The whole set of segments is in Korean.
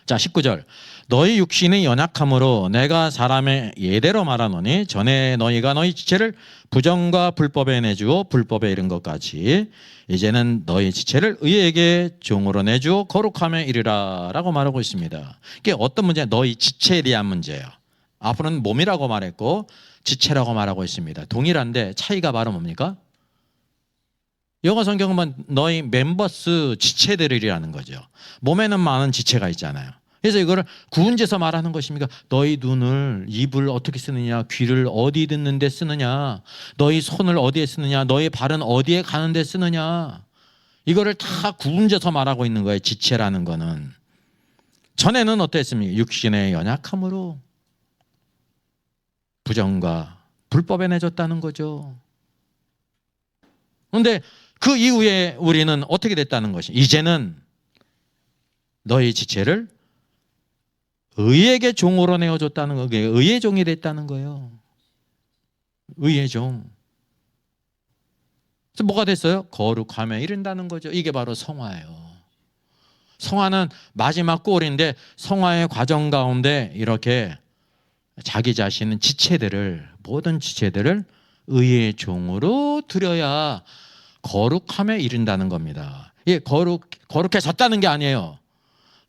자, 19절. 너희 육신이 연약함으로 내가 사람의 예대로 말하노니 전에 너희가 너희 지체를 부정과 불법에 내주어 불법에 이른 것까지 이제는 너희 지체를 의에게 종으로 내주어 거룩함에 이르라 라고 말하고 있습니다. 이게 어떤 문제냐? 너희 지체에 대한 문제예요. 앞으로는 몸이라고 말했고 지체라고 말하고 있습니다. 동일한데 차이가 바로 뭡니까? 영어 성경은 너희 멤버스 지체들이라는 거죠. 몸에는 많은 지체가 있잖아요. 그래서 이거를 구분해서 말하는 것입니까? 너희 눈을, 입을 어떻게 쓰느냐, 귀를 어디 듣는 데 쓰느냐, 너희 손을 어디에 쓰느냐, 너희 발은 어디에 가는 데 쓰느냐, 이거를 다 구분해서 말하고 있는 거예요. 지체라는 거는. 전에는 어땠습니까? 육신의 연약함으로 부정과 불법에 내줬다는 거죠. 그런데 그 이후에 우리는 어떻게 됐다는 것이, 이제는 너희 지체를 의에게 종으로 내어줬다는 거예요. 의의 종이 됐다는 거예요. 의의 종. 그래서 뭐가 됐어요? 거룩함에 이른다는 거죠. 이게 바로 성화예요. 성화는 마지막 골인데 성화의 과정 가운데 이렇게 자기 자신은 지체들을, 모든 지체들을 의의 종으로 드려야 거룩함에 이른다는 겁니다. 예, 거룩해졌다는 게 아니에요.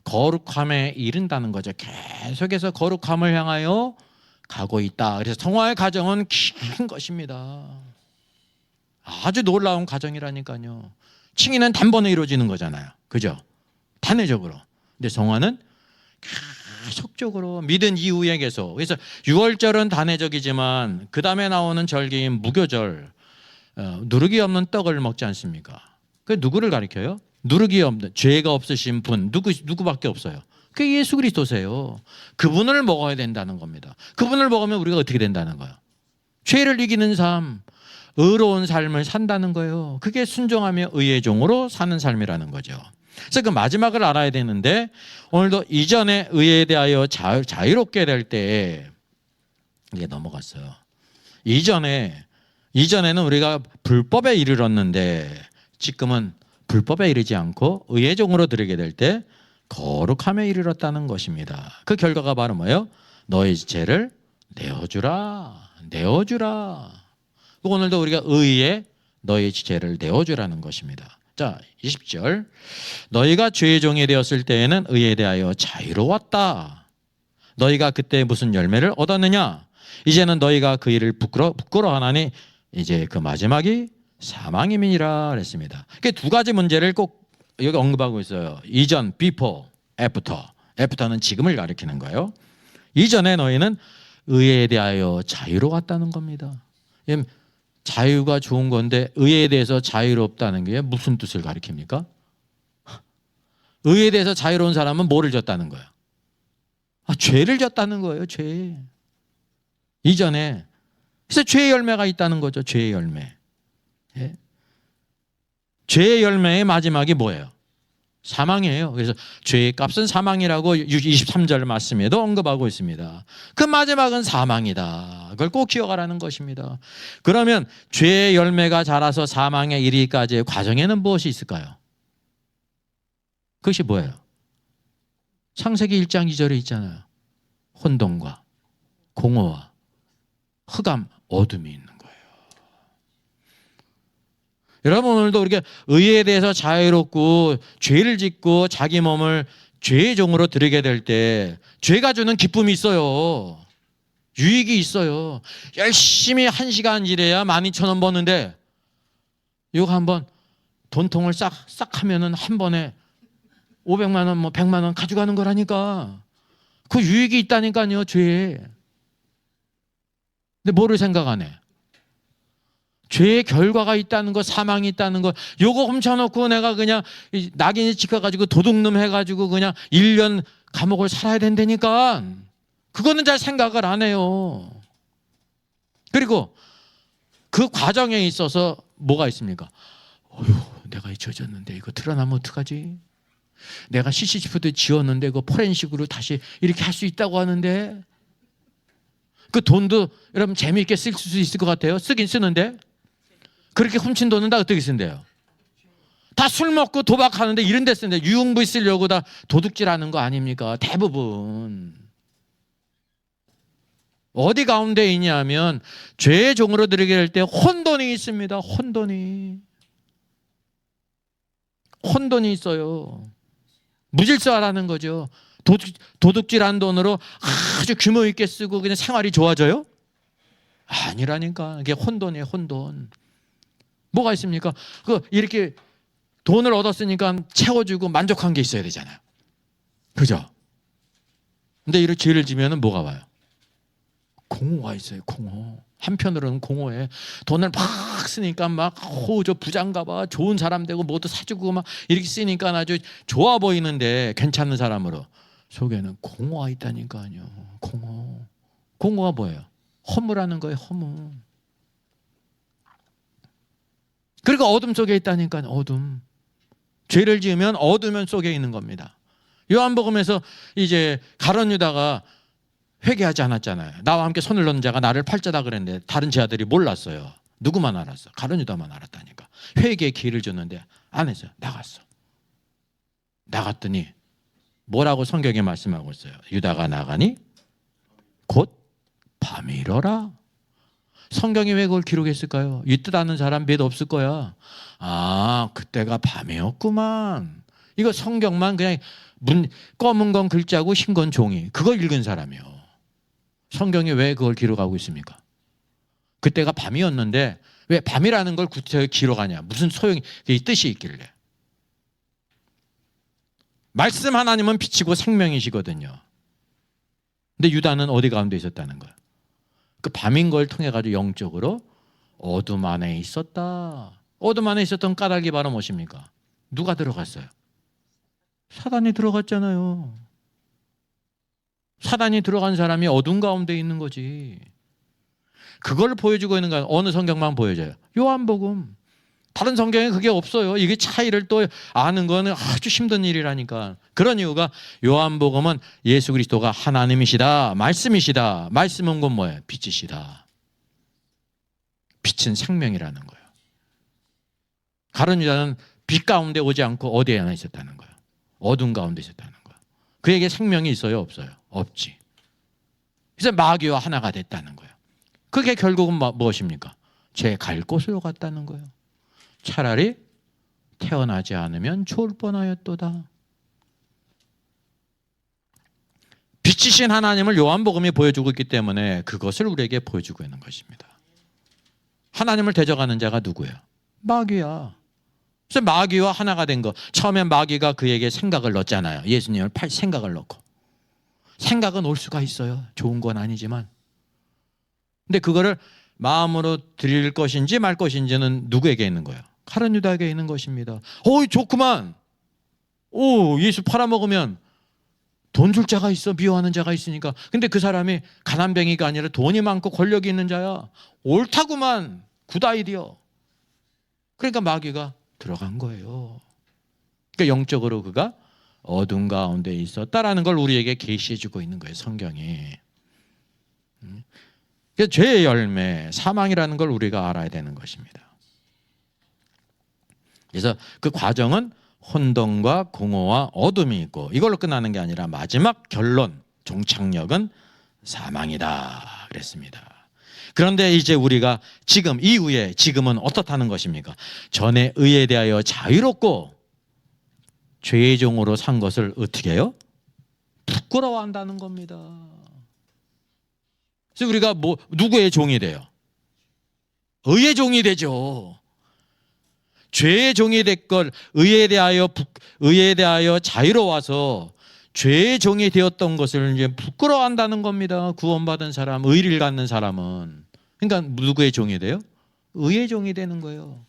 거룩함에 이른다는 거죠. 계속해서 거룩함을 향하여 가고 있다. 그래서 성화의 과정은 긴 것입니다. 아주 놀라운 과정이라니까요. 칭의는 단번에 이루어지는 거잖아요. 그죠? 단회적으로. 근데 성화는 계속적으로 믿은 이후에 계속. 그래서 6월절은 단회적이지만 그 다음에 나오는 절기인 무교절, 누룩이 없는 떡을 먹지 않습니까? 그 누구를 가리켜요? 누룩이 없는, 죄가 없으신 분 누구밖에 없어요. 그게 예수 그리스도세요. 그분을 먹어야 된다는 겁니다. 그분을 먹으면 우리가 어떻게 된다는 거예요? 죄를 이기는 삶, 의로운 삶을 산다는 거예요. 그게 순종하며 의의 종으로 사는 삶이라는 거죠. 그래서 그 마지막을 알아야 되는데, 오늘도 이전에 의에 대하여 자유롭게 될 때 이게 넘어갔어요. 이전에는 우리가 불법에 이르렀는데 지금은 불법에 이르지 않고 의의 종으로 드리게 될 때 거룩함에 이르렀다는 것입니다. 그 결과가 바로 뭐예요? 너희 지체를 내어주라. 오늘도 우리가 의에 너희 지체를 내어주라는 것입니다. 자, 20절. 너희가 죄의 종이 되었을 때에는 의에 대하여 자유로웠다. 너희가 그때 무슨 열매를 얻었느냐? 이제는 너희가 그 일을 부끄러워하나니 이제 그 마지막이 사망임이니라 그랬습니다. 그 두 가지 문제를 꼭 여기 언급하고 있어요. 이전, before, after. after는 지금을 가리키는 거예요. 이전에 너희는 의에 대하여 자유로웠다는 겁니다. 자유가 좋은 건데 의에 대해서 자유롭다는 게 무슨 뜻을 가리킵니까? 의에 대해서 자유로운 사람은 뭐를 졌다는 거예요? 죄를 졌다는 거예요. 죄. 이전에. 그래서 죄의 열매가 있다는 거죠. 죄의 열매. 예? 죄의 열매의 마지막이 뭐예요? 사망이에요. 그래서 죄의 값은 사망이라고 23절 말씀에도 언급하고 있습니다. 그 마지막은 사망이다. 그걸 꼭 기억하라는 것입니다. 그러면 죄의 열매가 자라서 사망에 이르기까지의 과정에는 무엇이 있을까요? 그것이 뭐예요? 창세기 1장 2절에 있잖아요. 혼돈과 공허와 흑암, 어둠이 있는 거예요. 여러분, 오늘도 우리가 의에 대해서 자유롭고 죄를 짓고 자기 몸을 죄의 종으로 드리게 될 때 죄가 주는 기쁨이 있어요. 유익이 있어요. 열심히 1시간 일해야 12,000원 버는데 이거 한번 돈통을 싹 하면은 한 번에 500만 원, 100만 원 가져가는 거라니까. 그 유익이 있다니까요, 죄에. 근데 뭐를 생각 안 해? 죄의 결과가 있다는 거, 사망이 있다는 거, 요거 훔쳐놓고 내가 그냥 낙인이 찍혀가지고 도둑놈 해가지고 그냥 1년 감옥을 살아야 된다니까. 그거는 잘 생각을 안 해요. 그리고 그 과정에 있어서 뭐가 있습니까? 어휴, 내가 잊혀졌는데 이거 드러나면 어떡하지? 내가 CCTV도 지웠는데 이거 포렌식으로 다시 이렇게 할 수 있다고 하는데 그 돈도 여러분 재미있게 쓸 수 있을 것 같아요. 쓰긴 쓰는데 그렇게 훔친 돈은 다 어떻게 쓴대요? 다 술 먹고 도박하는데 이런 데 쓰는데 유흥부에 쓰려고 다 도둑질하는 거 아닙니까? 대부분. 어디 가운데 있냐면 죄의 종으로 들게 될 때 혼돈이 있습니다. 혼돈이 있어요. 무질서하라는 거죠. 도둑질한 돈으로 아주 규모 있게 쓰고 그냥 생활이 좋아져요? 아니라니까. 이게 혼돈이에요. 혼돈. 뭐가 있습니까? 이렇게 돈을 얻었으니까 채워주고 만족한 게 있어야 되잖아요. 그죠? 근데 이렇게 죄를 지면은 뭐가 와요? 공허가 있어요. 공허. 한편으로는 공허해. 돈을 막 쓰니까 막 저 부자인가 봐. 좋은 사람 되고 뭐도 사주고 막 이렇게 쓰니까 아주 좋아 보이는데 괜찮은 사람으로 속에는 공허가 있다니까요. 공허. 공허가 뭐예요? 허무라는 거예요. 허무. 그리고 어둠 속에 있다니까요. 어둠. 죄를 지으면 어둠 속에 있는 겁니다. 요한복음에서 이제 가룟 유다가 회개하지 않았잖아요. 나와 함께 손을 넣은 자가 나를 팔자다 그랬는데 다른 제자들이 몰랐어요. 누구만 알았어? 가룟 유다만 알았다니까. 회개의 기회를 줬는데 안 했어요. 나갔어. 나갔더니 뭐라고 성경에 말씀하고 있어요? 유다가 나가니 곧 밤이 이러라. 성경이 왜 그걸 기록했을까요? 이 뜻 아는 사람 몇 없을 거야. 아, 그때가 밤이었구만. 이거 성경만 그냥 검은 건 글자고 흰 건 종이. 그걸 읽은 사람이요. 성경이 왜 그걸 기록하고 있습니까? 그때가 밤이었는데 왜 밤이라는 걸 구체적으로 기록하냐? 무슨 소용이, 뜻이 있길래. 말씀 하나님은 빛이고 생명이시거든요. 근데 유다는 어디 가운데 있었다는 거예요? 그 밤인 걸 통해 가지고 영적으로 어둠 안에 있었다. 어둠 안에 있었던 까닭이 바로 무엇입니까? 누가 들어갔어요? 사단이 들어갔잖아요. 사단이 들어간 사람이 어둠 가운데 있는 거지. 그걸 보여주고 있는 건 어느 성경만 보여줘요? 요한복음. 다른 성경에 그게 없어요. 이게 차이를 또 아는 거는 아주 힘든 일이라니까. 그런 이유가 요한복음은 예수 그리스도가 하나님이시다, 말씀이시다. 말씀은 건 뭐예요? 빛이시다. 빛은 생명이라는 거예요. 가룟 유다는 빛 가운데 오지 않고 어디에 하나 있었다는 거예요? 어둠 가운데 있었다는 거예요. 그에게 생명이 있어요? 없어요? 없지. 그래서 마귀와 하나가 됐다는 거예요. 그게 결국은 무엇입니까? 제 갈 곳으로 갔다는 거예요. 차라리 태어나지 않으면 좋을 뻔하였도다. 빛이신 하나님을 요한복음이 보여주고 있기 때문에 그것을 우리에게 보여주고 있는 것입니다. 하나님을 대적하는 자가 누구예요? 마귀야. 그래서 마귀와 하나가 된 거. 처음에 마귀가 그에게 생각을 넣었잖아요. 예수님을 팔 생각을 넣고. 생각은 올 수가 있어요. 좋은 건 아니지만. 근데 그거를 마음으로 드릴 것인지 말 것인지는 누구에게 있는 거예요? 가룟 유다에게 있는 것입니다. 좋구만. 예수 팔아먹으면 돈 줄 자가 있어. 미워하는 자가 있으니까. 근데 그 사람이 가난뱅이가 아니라 돈이 많고 권력이 있는 자야. 옳다구만. 굿 아이디어. 그러니까 마귀가 들어간 거예요. 그러니까 영적으로 그가 어둠 가운데 있었다라는 걸 우리에게 계시해 주고 있는 거예요. 성경이. 죄의 열매, 사망이라는 걸 우리가 알아야 되는 것입니다. 그래서 그 과정은 혼돈과 공허와 어둠이 있고 이걸로 끝나는 게 아니라 마지막 결론, 종착역은 사망이다 그랬습니다. 그런데 이제 우리가 지금 이후에 지금은 어떻다는 것입니까? 전에 의에 대하여 자유롭고 죄의 종으로 산 것을 어떻게 해요? 부끄러워한다는 겁니다. 그래서 우리가 누구의 종이 돼요? 의의 종이 되죠. 죄의 종이 될 걸 의에 대하여 자유로워서 죄의 종이 되었던 것을 이제 부끄러워한다는 겁니다. 구원받은 사람, 의를 갖는 사람은. 그러니까 누구의 종이 돼요? 의의 종이 되는 거예요.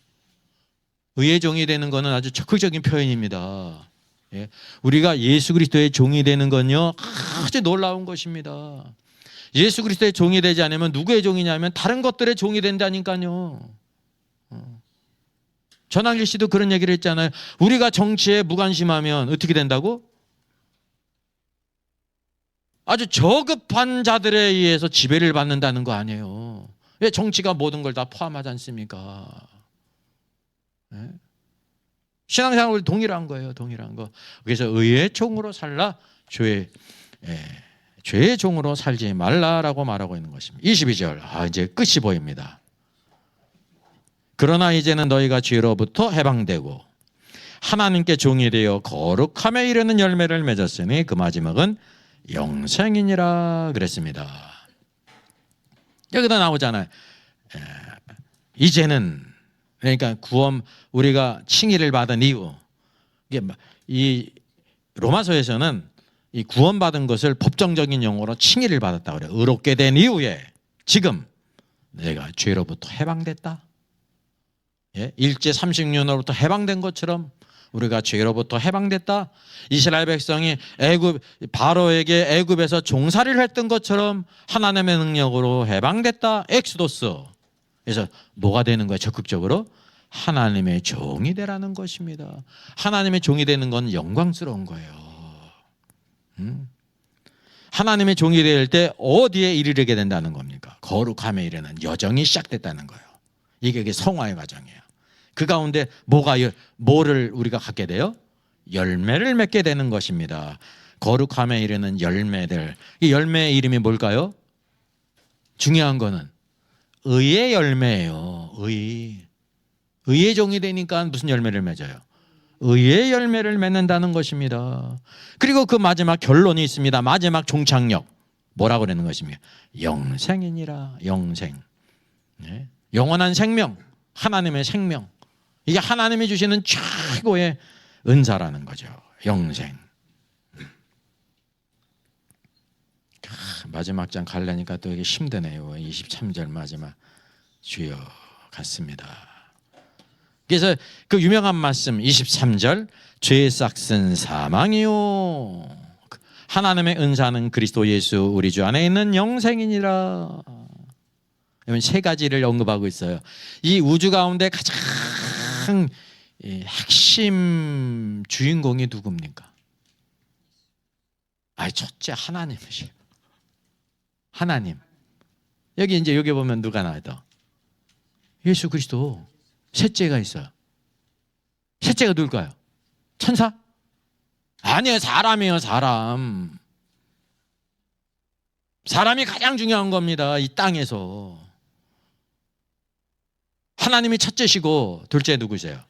의의 종이 되는 것은 아주 적극적인 표현입니다. 예. 우리가 예수 그리스도의 종이 되는 건요 아주 놀라운 것입니다. 예수 그리스도의 종이 되지 않으면 누구의 종이냐면 다른 것들의 종이 된다니까요. 전학일 씨도 그런 얘기를 했잖아요. 우리가 정치에 무관심하면 어떻게 된다고? 아주 저급한 자들에 의해서 지배를 받는다는 거 아니에요. 왜 정치가 모든 걸 다 포함하지 않습니까? 네? 신앙생활 동일한 거예요. 동일한 거. 그래서 의의 종으로 살라, 죄의 종으로 살지 말라라고 말하고 있는 것입니다. 22절. 이제 끝이 보입니다. 그러나 이제는 너희가 죄로부터 해방되고 하나님께 종이 되어 거룩함에 이르는 열매를 맺었으니 그 마지막은 영생이니라 그랬습니다. 여기다 나오잖아요. 이제는, 그러니까 구원, 우리가 칭의를 받은 이유, 이게 이 로마서에서는 이 구원받은 것을 법정적인 용어로 칭의를 받았다고 그래요. 의롭게 된 이후에 지금 내가 죄로부터 해방됐다. 일제 30년으로부터 해방된 것처럼 우리가 죄로부터 해방됐다. 이스라엘 백성이 바로에게 애굽에서 종살이를 했던 것처럼 하나님의 능력으로 해방됐다. 엑스도스. 그래서 뭐가 되는 거예요? 적극적으로 하나님의 종이 되라는 것입니다. 하나님의 종이 되는 건 영광스러운 거예요. 하나님의 종이 될 때 어디에 이르게 된다는 겁니까? 거룩함에 이르는 여정이 시작됐다는 거예요. 이게 성화의 과정이에요. 그 가운데 뭐를 우리가 갖게 돼요? 열매를 맺게 되는 것입니다. 거룩함에 이르는 열매들. 이 열매의 이름이 뭘까요? 중요한 거는 의의 열매예요. 의의 종이 되니까 무슨 열매를 맺어요? 의의 열매를 맺는다는 것입니다. 그리고 그 마지막 결론이 있습니다. 마지막 종착역. 뭐라고 그러는 것입니까? 영생이니라. 영생. 영원한 생명. 하나님의 생명. 이게 하나님이 주시는 최고의 은사라는 거죠. 영생. 마지막 장 가려니까 또 이게 힘드네요. 23절 마지막. 주여 같습니다. 그래서 그 유명한 말씀 23절, 죄의 싹은 사망이요 하나님의 은사는 그리스도 예수 우리 주 안에 있는 영생이니라. 세 가지를 언급하고 있어요. 이 우주 가운데 가장 핵심 주인공이 누굽니까? 첫째 하나님이시죠. 하나님. 여기 보면 누가 나와요? 예수 그리스도. 셋째가 있어요. 셋째가 누굴까요? 천사? 아니에요. 사람이에요. 사람이 가장 중요한 겁니다. 이 땅에서. 하나님이 첫째시고 둘째 누구세요?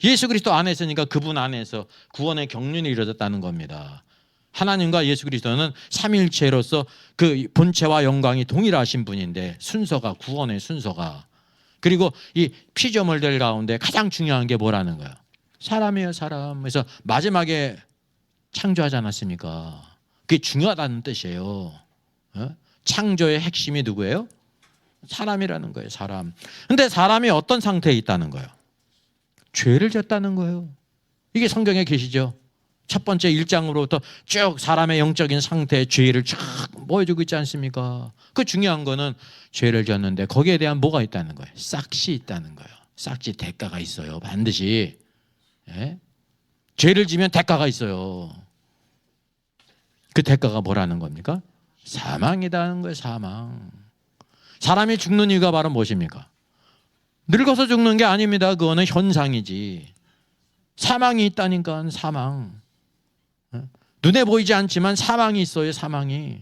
예수 그리스도 안에 있으니까 그분 안에서 구원의 경륜이 이루어졌다는 겁니다. 하나님과 예수 그리스도는 삼위일체로서 그 본체와 영광이 동일하신 분인데 구원의 순서가. 그리고 이 피조물들 가운데 가장 중요한 게 뭐라는 거예요? 사람이에요. 사람. 그래서 마지막에 창조하지 않았습니까? 그게 중요하다는 뜻이에요. 창조의 핵심이 누구예요? 사람이라는 거예요. 사람. 근데 사람이 어떤 상태에 있다는 거예요? 죄를 졌다는 거예요. 이게 성경에 계시죠? 첫 번째 1장으로부터 쭉 사람의 영적인 상태의 죄를 쫙 보여주고 있지 않습니까? 그 중요한 거는 죄를 졌는데 거기에 대한 뭐가 있다는 거예요? 싹시 있다는 거예요. 싹시 대가가 있어요. 반드시. 죄를 지면 대가가 있어요. 그 대가가 뭐라는 겁니까? 사망이라는 거예요. 사망. 사람이 죽는 이유가 바로 무엇입니까? 늙어서 죽는 게 아닙니다. 그거는 현상이지. 사망이 있다니까. 사망. 눈에 보이지 않지만 사망이 있어요. 사망이.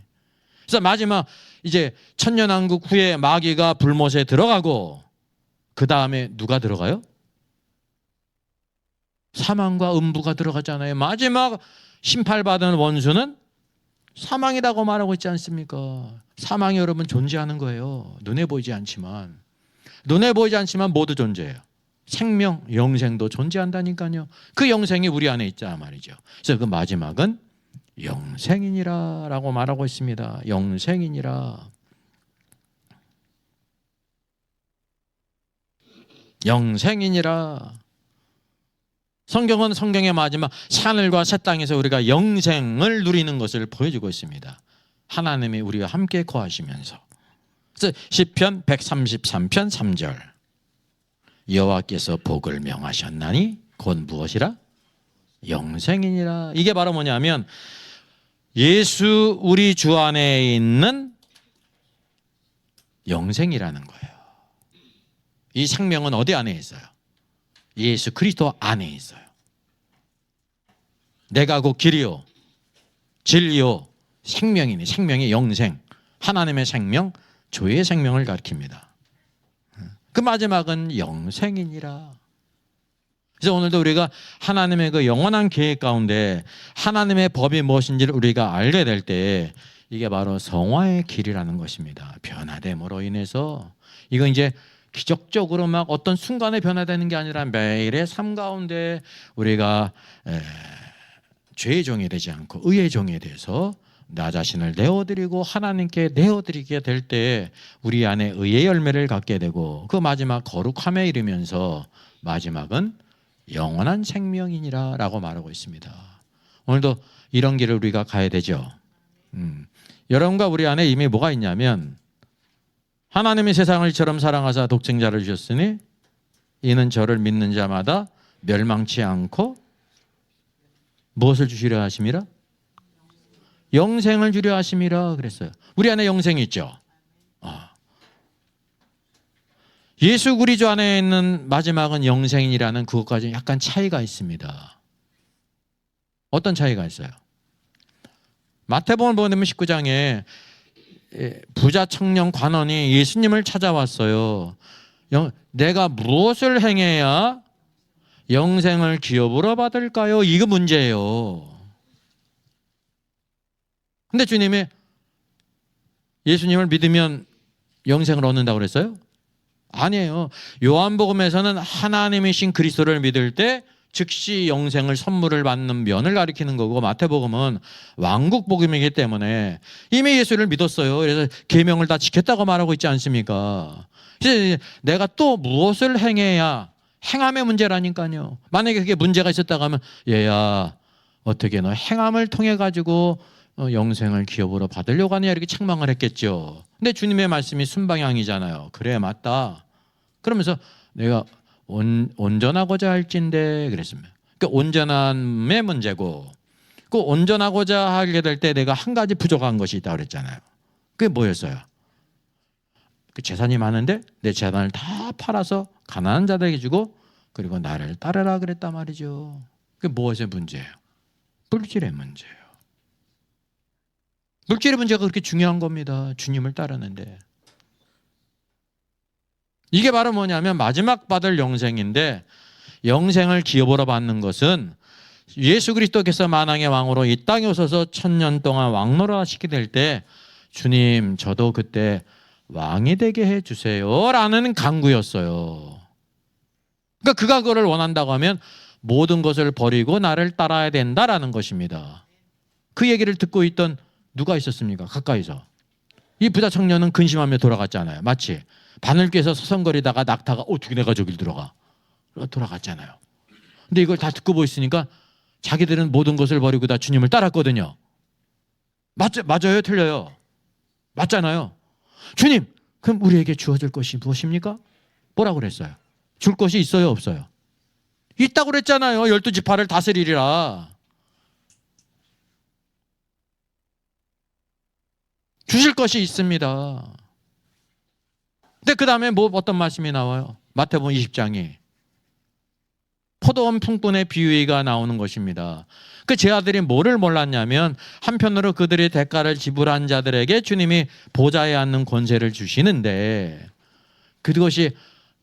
그래서 마지막 이제 천년왕국 후에 마귀가 불못에 들어가고 그 다음에 누가 들어가요? 사망과 음부가 들어가잖아요. 마지막 심판받은 원수는 사망이라고 말하고 있지 않습니까? 사망이 여러분 존재하는 거예요. 눈에 보이지 않지만 모두 존재해요. 생명, 영생도 존재한다니까요. 그 영생이 우리 안에 있자 말이죠. 그래서 그 마지막은 영생이니라 라고 말하고 있습니다. 영생이니라. 영생이니라. 성경은 성경의 마지막 하늘과 새 땅에서 우리가 영생을 누리는 것을 보여주고 있습니다. 하나님이 우리와 함께 거하시면서. 그래서 시편 133편 3절 여호와께서 복을 명하셨나니 곧 무엇이라? 영생이니라. 이게 바로 뭐냐면 예수 우리 주 안에 있는 영생이라는 거예요. 이 생명은 어디 안에 있어요? 예수 그리스도 안에 있어요. 내가 곧 길이요 진리요 생명이니, 생명의 영생, 하나님의 생명, 주의 생명을 가리킵니다. 그 마지막은 영생이니라. 그래서 오늘도 우리가 하나님의 그 영원한 계획 가운데 하나님의 법이 무엇인지를 우리가 알게 될 때 이게 바로 성화의 길이라는 것입니다. 변화됨으로 인해서 이건 이제 기적적으로 막 어떤 순간에 변화되는 게 아니라 매일의 삶 가운데 우리가 죄의 종이 되지 않고 의의 종이 돼서 나 자신을 내어드리고 하나님께 내어드리게 될 때 우리 안에 의의 열매를 갖게 되고 그 마지막 거룩함에 이르면서 마지막은 영원한 생명이니라 라고 말하고 있습니다. 오늘도 이런 길을 우리가 가야 되죠. 여러분과 우리 안에 이미 뭐가 있냐면 하나님이 세상을 이처럼 사랑하사 독생자를 주셨으니 이는 저를 믿는 자마다 멸망치 않고 무엇을 주시려 하심이라? 영생을 주려 하심이라 그랬어요. 우리 안에 영생이 있죠. 예수 그리스도 안에 있는 마지막은 영생이라는 그것까지 약간 차이가 있습니다. 어떤 차이가 있어요? 마태복음 보면 19장에 부자 청년 관원이 예수님을 찾아왔어요. 내가 무엇을 행해야 영생을 기업으로 받을까요? 이거 문제예요. 근데 주님이 예수님을 믿으면 영생을 얻는다고 그랬어요? 아니에요. 요한복음에서는 하나님이신 그리스도를 믿을 때 즉시 영생을 선물을 받는 면을 가리키는 거고 마태복음은 왕국복음이기 때문에 이미 예수를 믿었어요. 그래서 계명을 다 지켰다고 말하고 있지 않습니까? 이제 내가 또 무엇을 행해야 행함의 문제라니까요. 만약에 그게 문제가 있었다고 하면 얘야 어떻게 너 행함을 통해 가지고 영생을 기업으로 받으려고 하느냐 이렇게 책망을 했겠죠. 근데 주님의 말씀이 순방향이잖아요. 그래 맞다. 그러면서 내가 온전하고자 할진대 그랬습니다. 그러니까 온전함의 문제고 그 온전하고자 하게 될 때 내가 한 가지 부족한 것이 있다고 그랬잖아요. 그게 뭐였어요? 그 재산이 많은데 내 재산을 다 팔아서 가난한 자들에게 주고 그리고 나를 따르라 그랬단 말이죠. 그게 무엇의 문제예요? 물질의 문제예요. 물질의 문제가 그렇게 중요한 겁니다. 주님을 따르는데. 이게 바로 뭐냐면 마지막 받을 영생인데 영생을 기업으로 받는 것은 예수 그리스도께서 만왕의 왕으로 이 땅에 오셔서 1000년 동안 왕노릇 하시게 될 때 주님 저도 그때 왕이 되게 해주세요 라는 간구였어요. 그러니까 그가 그거를 원한다고 하면 모든 것을 버리고 나를 따라야 된다라는 것입니다. 그 얘기를 듣고 있던 누가 있었습니까? 가까이서. 이 부자 청년은 근심하며 돌아갔잖아요. 마치 바늘귀에서 서성거리다가 낙타가 어떻게 내가 저길 들어가? 돌아갔잖아요. 근데 이걸 다 듣고 보있으니까 자기들은 모든 것을 버리고 다 주님을 따랐거든요. 맞아요? 틀려요? 맞잖아요. 주님, 그럼 우리에게 주어질 것이 무엇입니까? 뭐라고 그랬어요? 줄 것이 있어요? 없어요? 있다고 그랬잖아요. 12지파를 다스리리라. 주실 것이 있습니다. 근데 그 다음에 어떤 말씀이 나와요? 마태복음 20장이 포도원 품꾼의 비유가 나오는 것입니다. 그 제 아들이 뭐를 몰랐냐면 한편으로 그들이 대가를 지불한 자들에게 주님이 보좌에 앉는 권세를 주시는데 그것이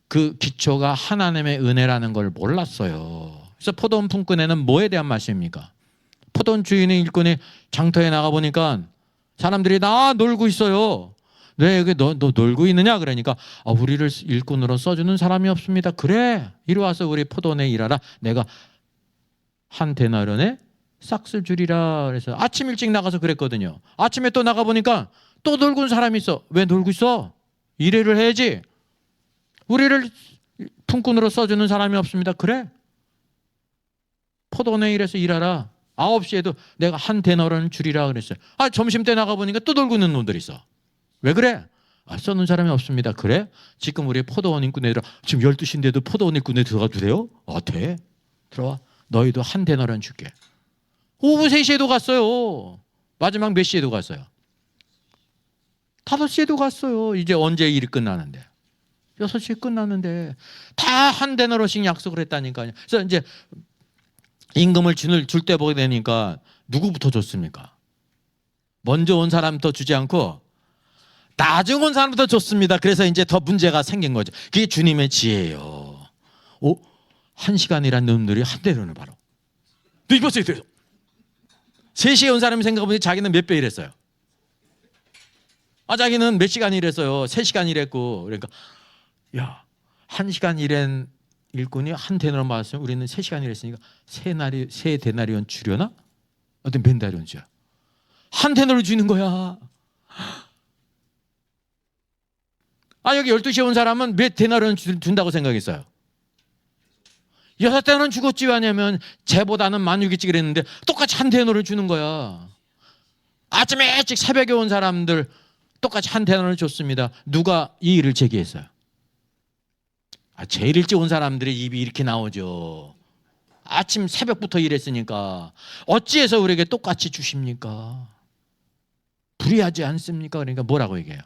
그 기초가 하나님의 은혜라는 걸 몰랐어요. 그래서 포도원 품꾼에는 뭐에 대한 말씀입니까? 포도원 주인의 일꾼이 장터에 나가보니까 사람들이 다 놀고 있어요. 왜 여기 너 놀고 있느냐? 그러니까 우리를 일꾼으로 써주는 사람이 없습니다. 그래 이리 와서 우리 포도원에 일하라. 내가 한 데나련에 싹쓸 주리라. 그래서 아침 일찍 나가서 그랬거든요. 아침에 또 나가보니까 또 놀고 있는 사람이 있어. 왜 놀고 있어? 일을 해야지. 우리를 품꾼으로 써주는 사람이 없습니다. 그래 포도원에 일해서 일하라. 9시에도 내가 한 데나련을 주리라 그랬어요. 점심때 나가보니까 또 놀고 있는 놈들이 있어. 왜 그래? 써는 사람이 없습니다. 그래? 지금 우리 포도원 일꾼애들 지금 12시인데도 포도원 일꾼에 들어가도 돼요? 돼. 들어와. 너희도 한 데나련 줄게. 오후 3시에도 갔어요. 마지막 몇 시에도 갔어요? 5시에도 갔어요. 이제 언제 일이 끝나는데. 6시에 끝났는데 다 한 데나로씩 약속을 했다니까요. 그래서 이제 임금을 줄 때 보게 되니까 누구부터 줬습니까? 먼저 온 사람부터 주지 않고 나중 온 사람부터 줬습니다. 그래서 이제 더 문제가 생긴 거죠. 그게 주님의 지혜예요. 1시간이란 놈들이 한 대로는 바로. 너 이거 어떻게 돼요? 3시에 온 사람이 생각해보니 자기는 몇 배 일했어요. 자기는 몇 시간 일했어요. 3시간 일했고. 그러니까 야, 1시간 일한 일꾼이 한 데나리온 받았으면 우리는 3시간 일했으니까 세 데나리온 주려나? 어떤 몇 데나리온 줘요? 한 데나리온 주는 거야. 여기 12시에 온 사람은 몇 데나리온 준다고 생각했어요? 6데나리온 죽었지. 왜냐면 쟤보다는 많이 일찍 그랬는데 똑같이 한 데나리온 주는 거야. 아침에 일찍 새벽에 온 사람들 똑같이 한 데나리온 줬습니다. 누가 이 일을 제기했어요? 제일 일찍 온 사람들의 입이 이렇게 나오죠. 아침 새벽부터 일했으니까 어찌해서 우리에게 똑같이 주십니까? 불의하지 않습니까? 그러니까 뭐라고 얘기해요?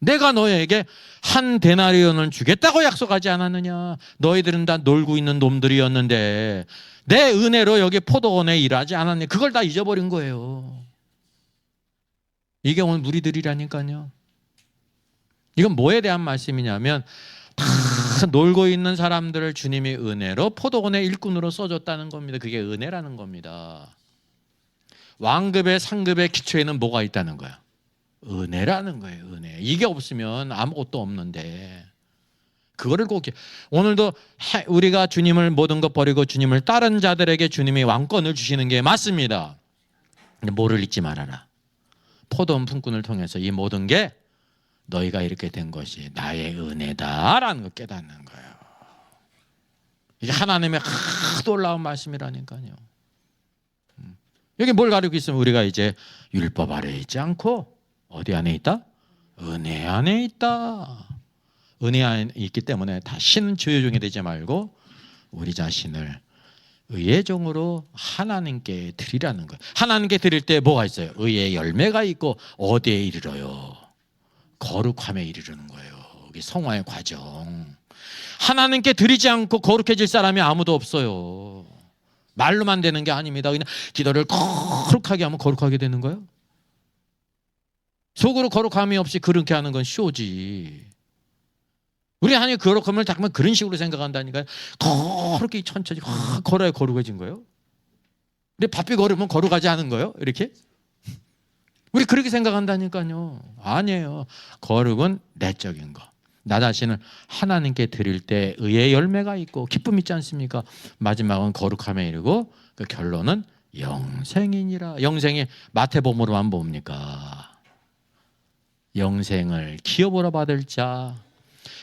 내가 너에게 한 데나리온을 주겠다고 약속하지 않았느냐? 너희들은 다 놀고 있는 놈들이었는데 내 은혜로 여기 포도원에 일하지 않았냐? 그걸 다 잊어버린 거예요. 이게 오늘 무리들이라니까요. 이건 뭐에 대한 말씀이냐면 다 놀고 있는 사람들을 주님이 은혜로 포도원의 일꾼으로 써줬다는 겁니다. 그게 은혜라는 겁니다. 왕급의 상급의 기초에는 뭐가 있다는 거야? 은혜라는 거예요. 은혜. 이게 없으면 아무것도 없는데 그거를 꼭 오늘도 우리가 주님을 모든 것 버리고 주님을 따른 자들에게 주님이 왕권을 주시는 게 맞습니다. 뭐를 잊지 말아라. 포도원 품꾼을 통해서 이 모든 게 너희가 이렇게 된 것이 나의 은혜다라는 걸 깨닫는 거예요. 이게 하나님의 놀라운 말씀이라니까요. 여기 뭘 가리고 있으면 우리가 이제 율법 아래에 있지 않고 어디 안에 있다? 은혜 안에 있다. 은혜 안에 있기 때문에 다시는 주의 종이 되지 말고 우리 자신을 의의 종으로 하나님께 드리라는 거예요. 하나님께 드릴 때 뭐가 있어요? 의의 열매가 있고 어디에 이르러요? 거룩함에 이르르는 거예요. 이게 성화의 과정. 하나님께 드리지 않고 거룩해질 사람이 아무도 없어요. 말로만 되는 게 아닙니다. 그냥 기도를 거룩하게 하면 거룩하게 되는 거예요. 속으로 거룩함이 없이 그렇게 하는 건 쇼지. 우리 하나님 거룩함을 잠깐만 그런 식으로 생각한다니까요. 그렇게 천천히 걸어야 거룩해진 거예요. 우리 바삐 걸으면 거룩하지 않은 거예요. 이렇게 우리 그렇게 생각한다니까요. 아니에요. 거룩은 내적인 거. 나 자신을 하나님께 드릴 때 의의 열매가 있고 기쁨 있지 않습니까? 마지막은 거룩함에 이르고 그 결론은 영생이니라. 영생이 마태복음으로만 봅니까? 영생을 기업으로 받을 자,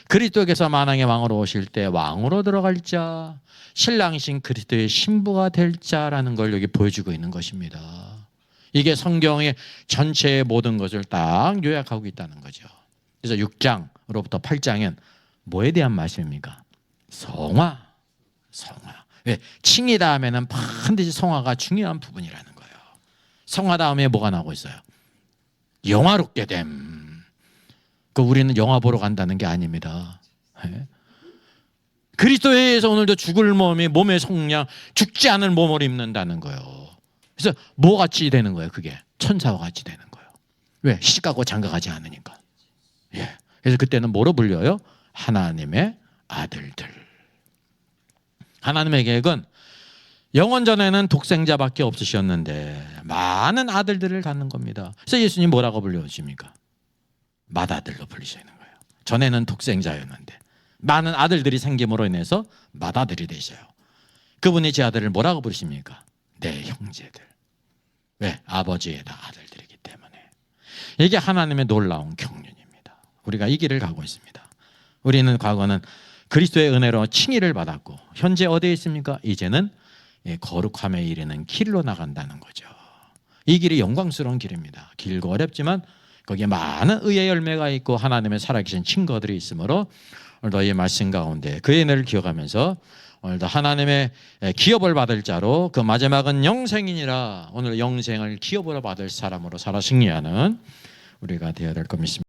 그리스도께서 만왕의 왕으로 오실 때 왕으로 들어갈 자, 신랑이신 그리스도의 신부가 될 자라는 걸 여기 보여주고 있는 것입니다. 이게 성경의 전체의 모든 것을 딱 요약하고 있다는 거죠. 그래서 6장으로부터 8장은 뭐에 대한 말씀입니까? 성화. 왜? 칭이다 하면은 반드시 성화가 중요한 부분이라는 거예요. 성화 다음에 뭐가 나오고 있어요? 영화롭게 됨. 우리는 영화 보러 간다는 게 아닙니다. 그리스도에 의해서 오늘도 죽을 몸이 몸의 속량, 죽지 않을 몸을 입는다는 거예요. 그래서 뭐 같이 되는 거예요? 그게 천사와 같이 되는 거예요. 왜? 시집가고 장가가지 않으니까. 그래서 그때는 뭐로 불려요? 하나님의 아들들. 하나님의 계획은 영원전에는 독생자밖에 없으셨는데 많은 아들들을 갖는 겁니다. 그래서 예수님 뭐라고 불려주십니까? 맏아들로 불리시는 거예요. 전에는 독생자였는데 많은 아들들이 생김으로 인해서 맏아들이 되셔요. 그분이 제 아들을 뭐라고 부르십니까? 내 형제들. 왜? 아버지의 다 아들들이기 때문에. 이게 하나님의 놀라운 경륜입니다. 우리가 이 길을 가고 있습니다. 우리는 과거는 그리스도의 은혜로 칭의를 받았고 현재 어디에 있습니까? 이제는 거룩함에 이르는 길로 나간다는 거죠. 이 길이 영광스러운 길입니다. 길고 어렵지만 거기에 많은 의의 열매가 있고 하나님의 살아계신 친구들이 있으므로 오늘도 이 말씀 가운데 그의 은혜를 기억하면서 오늘도 하나님의 기업을 받을 자로 그 마지막은 영생이니라. 오늘 영생을 기업으로 받을 사람으로 살아 승리하는 우리가 되어야 될 것 믿습니다.